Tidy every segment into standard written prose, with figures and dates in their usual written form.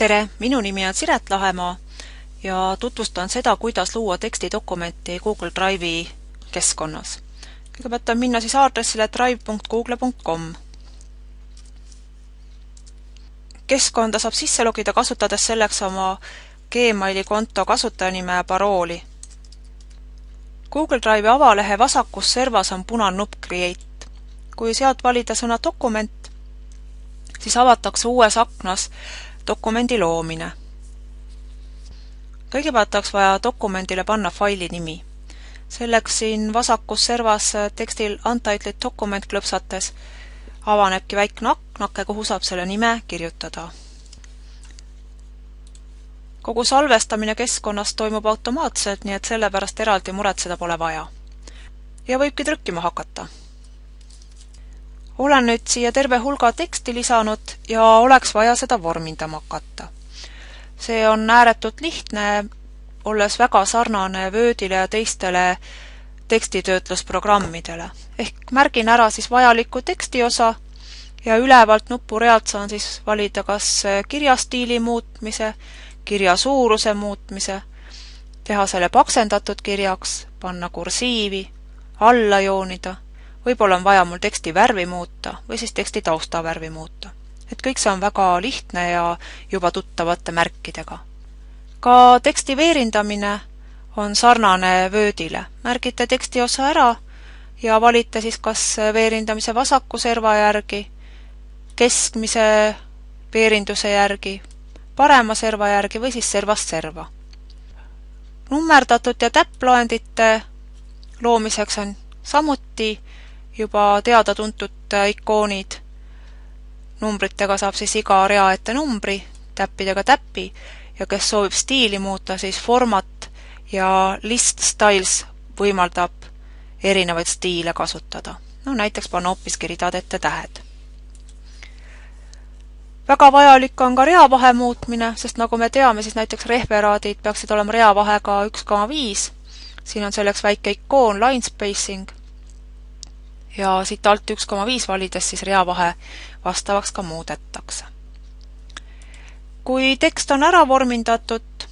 Tere, minu nimi on Siret Lahemaa ja tutvustan seda, kuidas luua tekstidokumenti Google Drive'i keskkonnas. Kõigepealt on minna siis aadressile drive.google.com. Keskkonda saab sisse logida kasutades selleks oma Gmaili konto kasutajanime ja parooli. Google Drive'i avalehe vasakus servas on punane nupp Create. Kui sealt valida sõna dokument, siis avatakse uues aknas dokumendi loomine. Kõigepealt oleks vaja dokumendile panna faili nimi. Selleks siin vasakus servas tekstil Untitled Document klõpsates avanebki väikne aknake, kuhu saab selle nime kirjutada. Kogu salvestamine keskkonnas toimub automaatselt, nii et sellepärast eraldi muretseda pole vaja. Ja võibki trükkima hakata. Olen nüüd siia terve hulga teksti lisanud ja oleks vaja seda vormindama hakata. See on ääretult lihtne, olles väga sarnane Wordile ja teistele tekstitöötlusprogrammidele. Ehk märgin ära siis vajaliku tekstiosa ja ülevalt nupurealt saan siis valida kas kirjastiili muutmise, kirja suuruse muutmise, teha selle paksendatud kirjaks, panna kursiivi, alla joonida, võib-olla on vaja mul teksti värvi muuta või siis teksti taustavärvi muuta. Et kõik see on väga lihtne ja juba tuttavate märkidega. Ka teksti veerindamine on sarnane Wordile. Märgite tekstiosa ära ja valite siis kas veerindamise vasaku serva järgi, keskmise veerinduse järgi, parema serva järgi või siis servast serva. Nummerdatud ja täpploendite loomiseks on samuti juba teada-tuntud ikoonid. Numbritega saab siis iga rea ette numbri, täppidega täppi ja kes soovib stiili muuta, siis format ja list styles võimaldab erinevaid stiile kasutada. No näiteks panna hoopiski ridade ette tähed. Väga vajalik on ka reavahe muutmine, sest nagu me teame, siis näiteks referaadid peaksid olema reavahega 1,5. Siin on selleks väike ikoon line spacing ja siit alt 1,5 valides siis reavahe vastavaks ka muudetakse. Kui tekst on ära vormindatud,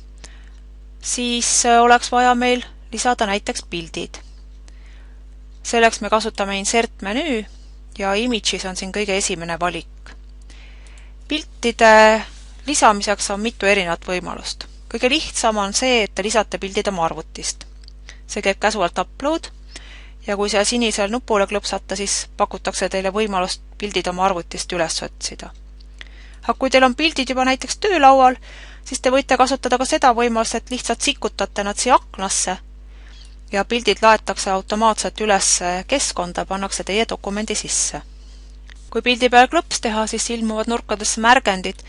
siis oleks vaja meil lisada näiteks pildid. Selleks me kasutame insert menüü ja images on siin kõige esimene valik. Piltide lisamiseks on mitu erinevat võimalust. Kõige lihtsam on see, et te lisate pildid oma arvutist. See käib käsuvalt upload ja kui see sinisel nupule klõpsata, siis pakutakse teile võimalust pildid oma arvutist üles otsida. Aga kui teil on pildid juba näiteks töölaual, siis te võite kasutada ka seda võimalust, et lihtsalt sikutate nad siia aknasse ja pildid laetakse automaatselt üles keskkonda, pannakse teie dokumendi sisse. Kui pildi peal klõps teha, siis ilmuvad nurkadesse märgendid,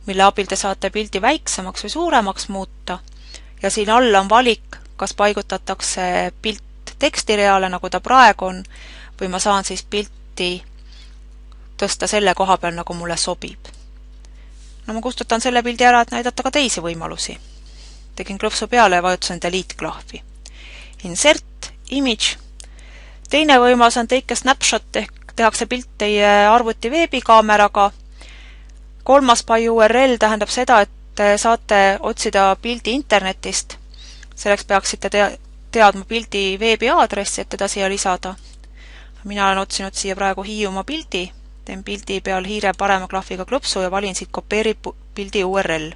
mille abil te saate pildi väiksemaks või suuremaks muuta ja siin all on valik, kas paigutatakse pilt tekstireale, nagu ta praegu on, või ma saan siis pilti tõsta selle koha peal, nagu mulle sobib. No ma kustutan selle pildi ära, et näidata ka teisi võimalusi. Tegin klõpsu peale ja vajutasin delete klahvi. Insert, image. Teine võimalus on take a snapshot ehk tehakse pilt teie arvuti veebikaameraga. Kolmas by URL tähendab seda, et saate otsida pildi internetist. Selleks peaksite teadma pildi veebiaadressi, et teda siia lisada. Mina olen otsinud siia praegu Hiiumaa pildi, teen pildi peal hiire parema klahviga klõpsu ja valin siit kopeeri pildi URL.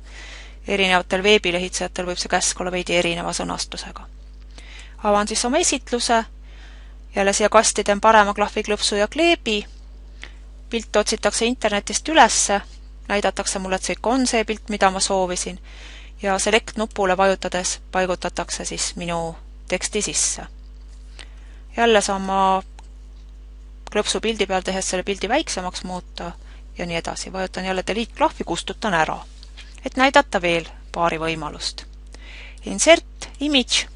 Erinevatel veebilehitsejatel võib see käsk olla veidi erineva sõnastusega. Avan siis oma esitluse, jälle siia kasti teen parema klahvi klõpsu ja kleebi. Pilt otsitakse internetist ülesse, näidatakse mulle, et see on see pilt, mida ma soovisin ja select nupule vajutades paigutatakse siis minu teksti sisse. Jälle saan ma klõpsu pildi peal tehes selle pildi väiksemaks muuta ja nii edasi. Vajutan jälle delete klahvi, kustutan ära, et näidata veel paari võimalust. Insert, image.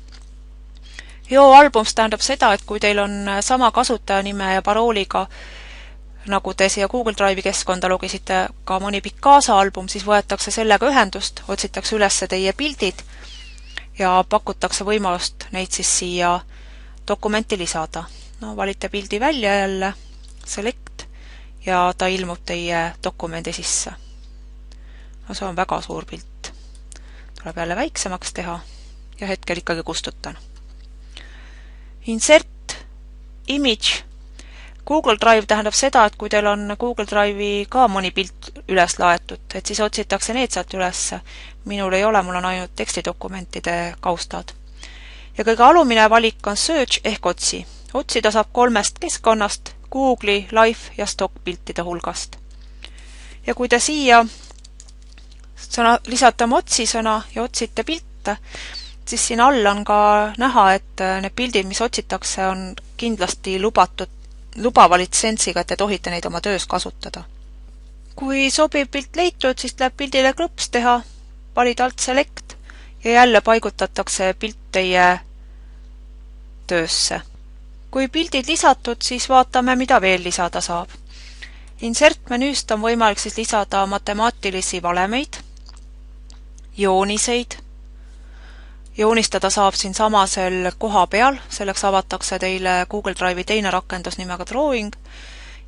Albums tähendab seda, et kui teil on sama kasutajanime ja parooliga, nagu te siia Google Drive'i keskkonda logisite ka mõni Picasa album, siis võetakse sellega ühendust, otsitakse üles teie pildid ja pakutakse võimalust neid siis siia dokumenti lisada. No, valite pildi välja jälle, select ja ta ilmub teie dokumendi sisse. no see on väga suur pilt. Tuleb jälle väiksemaks teha ja hetkel ikkagi kustutan. Insert image. Google Drive tähendab seda, et kui teil on Google Drive'i ka mõni pilt üles laetud, et siis otsitakse need sealt üles. Minul ei ole, mul on ainult tekstidokumentide kaustad. Ja kõige alumine valik on search ehk otsi. Otsida saab 3 keskkonnast, Google'i, Live ja stock piltide hulgast. Ja kui te siia lisate oma otsisõna ja otsite pilte, siis siin all on ka näha, et need pildid, mis otsitakse, on kindlasti lubava litsentsiga, et te tohite neid oma töös kasutada. Kui sobiv pilt leitud, siis tuleb pildile klõps teha, valida alt select ja jälle paigutatakse pilt teie töösse. Kui pildid lisatud, siis vaatame, mida veel lisada saab. Insert menüüst on võimalik siis lisada matemaatilisi valemeid, jooniseid. Joonistada saab siin samasel koha peal, selleks avatakse teile Google Drive'i teine rakendus nimega Drawing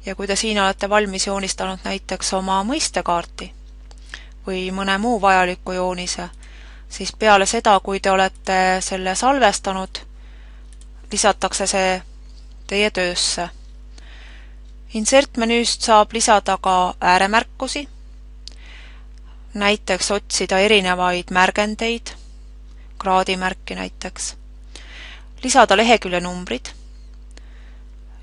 ja kui te siin olete valmis joonistanud näiteks oma mõistekaarti või mõne muu vajaliku joonise, siis peale seda, kui te olete selle salvestanud, lisatakse see teie töösse. Insert menüüst saab lisada ka ääremärkusi, näiteks otsida erinevaid märgendeid, kraadimärki näiteks, lisada lehekülje numbrid,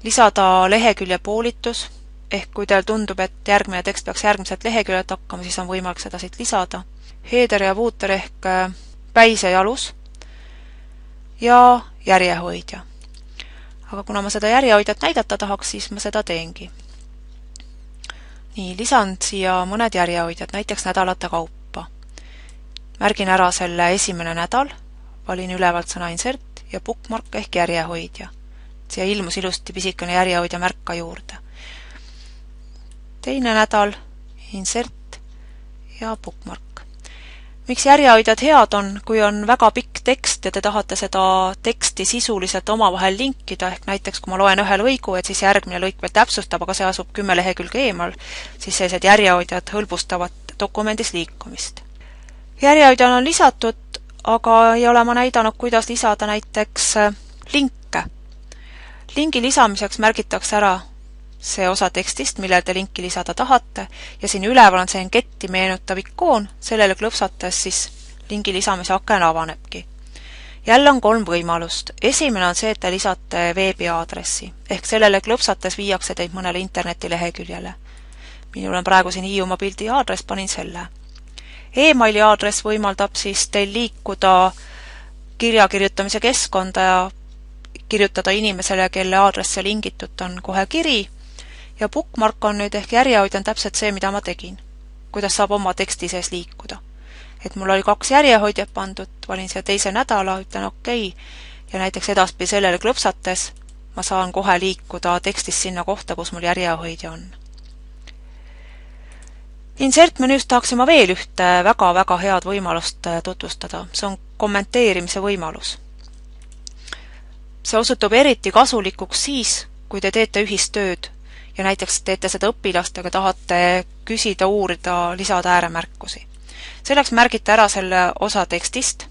lisada lehekülje poolitus, ehk kui teil tundub, et järgmine tekst peaks järgmiselt leheküljelt hakkama, siis on võimalik seda siit lisada, header ja footer ehk päis ja jalus ja järjehoidja. Aga kuna ma seda järjehoidjat näidata tahaks, siis ma seda teengi. Nii, lisan siia mõned järjehoidjad, näiteks nädalate kaupa. Märgin ära selle esimene nädal, valin ülevalt sõna insert ja bookmark ehk järjehoidja. Siia ilmus ilusti pisikene järjehoidja märka juurde. Teine nädal, insert ja bookmark. Miks järjehoidjad head on, kui on väga pikk tekst ja te tahate seda teksti sisuliselt omavahel linkida, ehk näiteks kui ma loen ühe lõigu, et siis järgmine lõik veel täpsustab, aga see asub 10 lehekülge eemal, siis sellised järjehoidjad hõlbustavad dokumendis liikumist. Järjehoidjad on lisatud, aga ei ole ma näidanud, kuidas lisada näiteks linke. Lingi lisamiseks märgitakse ära see osa tekstist, millel te linki lisada tahate ja siin üleval on see getti meenutav ikoon, sellele klõpsates siis lingi lisamise aken avanebki. Jälle on 3 võimalust. Esimene on see, et te lisate veebiaadressi, ehk sellele klõpsates viiakse teid mõnele internetileheküljele. Minul on praegu siin Hiiumaa pildi aadress, panin selle. E-maili aadress võimaldab siis teil liikuda kirja kirjutamise keskkonda ja kirjutada inimesele, kelle aadresse lingitut on kohe kiri. Ja bookmark on nüüd ehk järjehoid on täpselt see, mida ma tegin. Kuidas saab oma teksti sees liikuda. Et mul oli 2 järjehoidjat pandud, valin siia teise nädala, ütlen okei, ja näiteks edaspidi sellele klõpsates ma saan kohe liikuda tekstis sinna kohta, kus mul järjehoidja on. Insert menüüst tahaksin ma veel ühte väga-väga head võimalust tutvustada. See on kommenteerimise võimalus. See osutub eriti kasulikuks siis, kui te teete ühistööd ja näiteks teete seda õpilastega, tahate küsida, uurida, lisada ääremärkusi. Selleks märgite ära selle osa tekstist.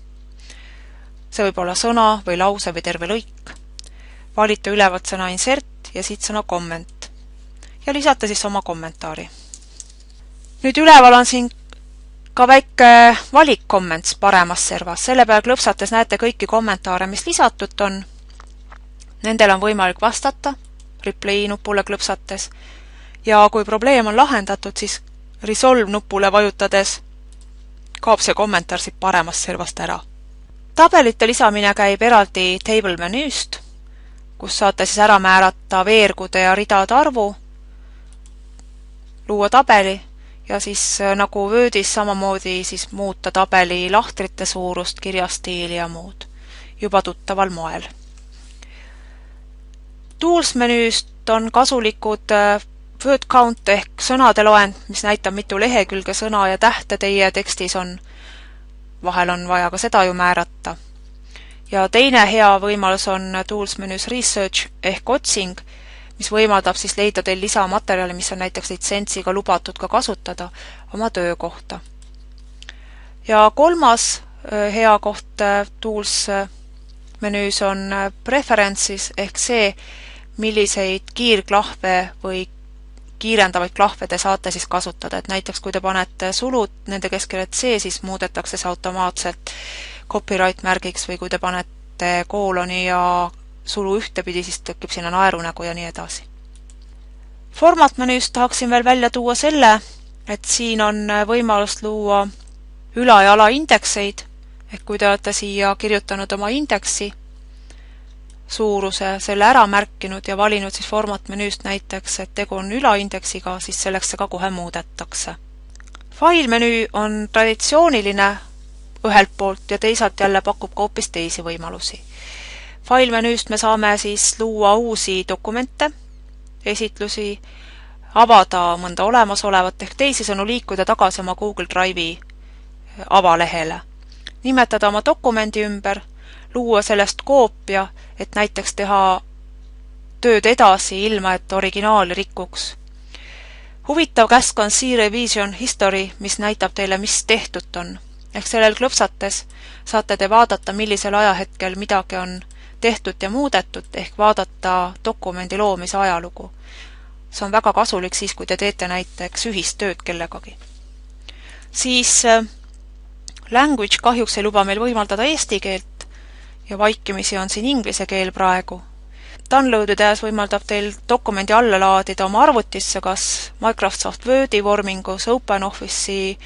See võib olla sõna või lause või terve lõik. Valite ülevalt sõna insert ja siit sõna comment. Ja lisate siis oma kommentaari. Nüüd üleval on siin ka väike valik comments paremas servas. Selle peal klõpsates näete kõiki kommentaare, mis lisatud on. Nendel on võimalik vastata reply nupule klõpsates ja kui probleem on lahendatud, siis resolve nupule vajutades kaob see kommentaar siit paremast servast ära. Tabelite lisamine käib eraldi table menüüst, kus saate siis ära määrata veergude ja ridade arvu, luua tabeli ja siis nagu Wordis samamoodi siis muuta tabeli lahtrite suurust, kirjastiili ja muud juba tuttaval moel. Tools menüüst on kasulikud word count ehk sõnade loend, mis näitab mitu lehekülge sõna ja tähte teie tekstis on. Vahel on vaja ka seda ju määrata. Ja teine hea võimalus on Tools menüüs research ehk otsing, mis võimaldab siis leida teil lisamaterjali, mis on näiteks litsentsiga lubatud ka kasutada oma töö kohta. Ja kolmas hea koht Tools menüüs on Preferences ehk see, milliseid kiirklahve või kiirendavaid klahve te saate siis kasutada, et näiteks kui te panete sulud nende keskel, et see, siis muudetakse see automaatselt copyright märgiks või kui te panete kooloni ja sulu ühtepidi, siis tekib sinna naerunägu ja nii edasi. Format-menüüst tahaksin veel välja tuua selle, et siin on võimalus luua üla- ja alaindekseid, ehk kui te olete siia kirjutanud oma indeksi suuruse, selle ära märkinud ja valinud siis format-menüüst näiteks, et tegu on ülaindeksiga, siis selleks see ka kohe muudetakse. Failmenüü on traditsiooniline ühelt poolt ja teisalt jälle pakub ka hoopis teisi võimalusi. Failmenüüst me saame siis luua uusi dokumente, esitlusi, avada mõnda olemasolevat ehk teisisõnu liikuda tagasi oma Google Drive'i avalehele, nimetada oma dokumendi ümber, luua sellest koopia, et näiteks teha tööd edasi, ilma et originaali rikuks. Huvitav käsk on See Revision History, mis näitab teile, mis tehtut on. Ehk sellel klõpsates saate te vaadata, millisel ajahetkel midagi on tehtud ja muudetud, ehk vaadata dokumendi loomise ajalugu. See on väga kasulik siis, kui te teete näiteks ühist tööd kellegagi. Siis Language kahjuks ei luba meil võimaldada eesti keelt ja vaikimisi on siin inglise keel praegu. Downloadides võimaldab teil dokumendi alla laadida oma arvutisse kas Microsoft Wordi vormingus, OpenOffice'i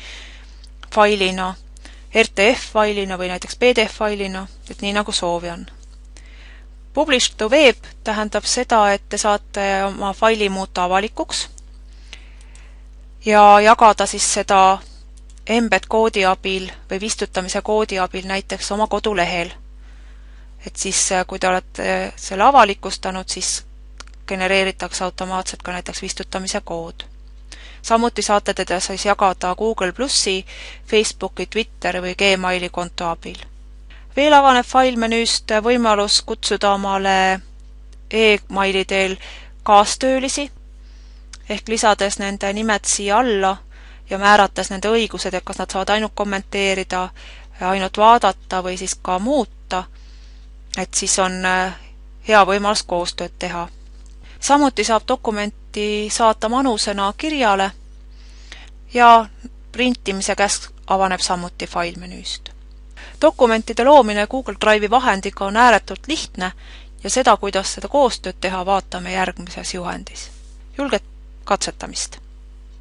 failina, RTF-failina või näiteks PDF-failina, et nii nagu soovi on. Publish to web tähendab seda, et te saate oma faili muuta avalikuks ja jagada siis seda embed koodi abil või vistutamise koodi abil näiteks oma kodulehel. Et siis, kui te olete selle avalikustanud, siis genereeritakse automaatselt ka näiteks vistutamise kood. Samuti saate teda siis jagada Google Plussi, Facebooki, Twitteri või Gmaili konto abil. Veel avaneb failmenüüst võimalus kutsuda omale e-maili teel kaastöölisi, ehk lisades nende nimed siia alla ja määrates nende õigused, et kas nad saavad ainult kommenteerida, ainult vaadata või siis ka muuta, et siis on hea võimalus koostööd teha. Samuti saab dokumenti saata manusena kirjale ja printimise käsk avaneb samuti failmenüüst. Dokumentide loomine Google Drive'i vahendiga on ääretult lihtne ja seda, kuidas seda koostööd teha, vaatame järgmises juhendis. Julget katsetamist!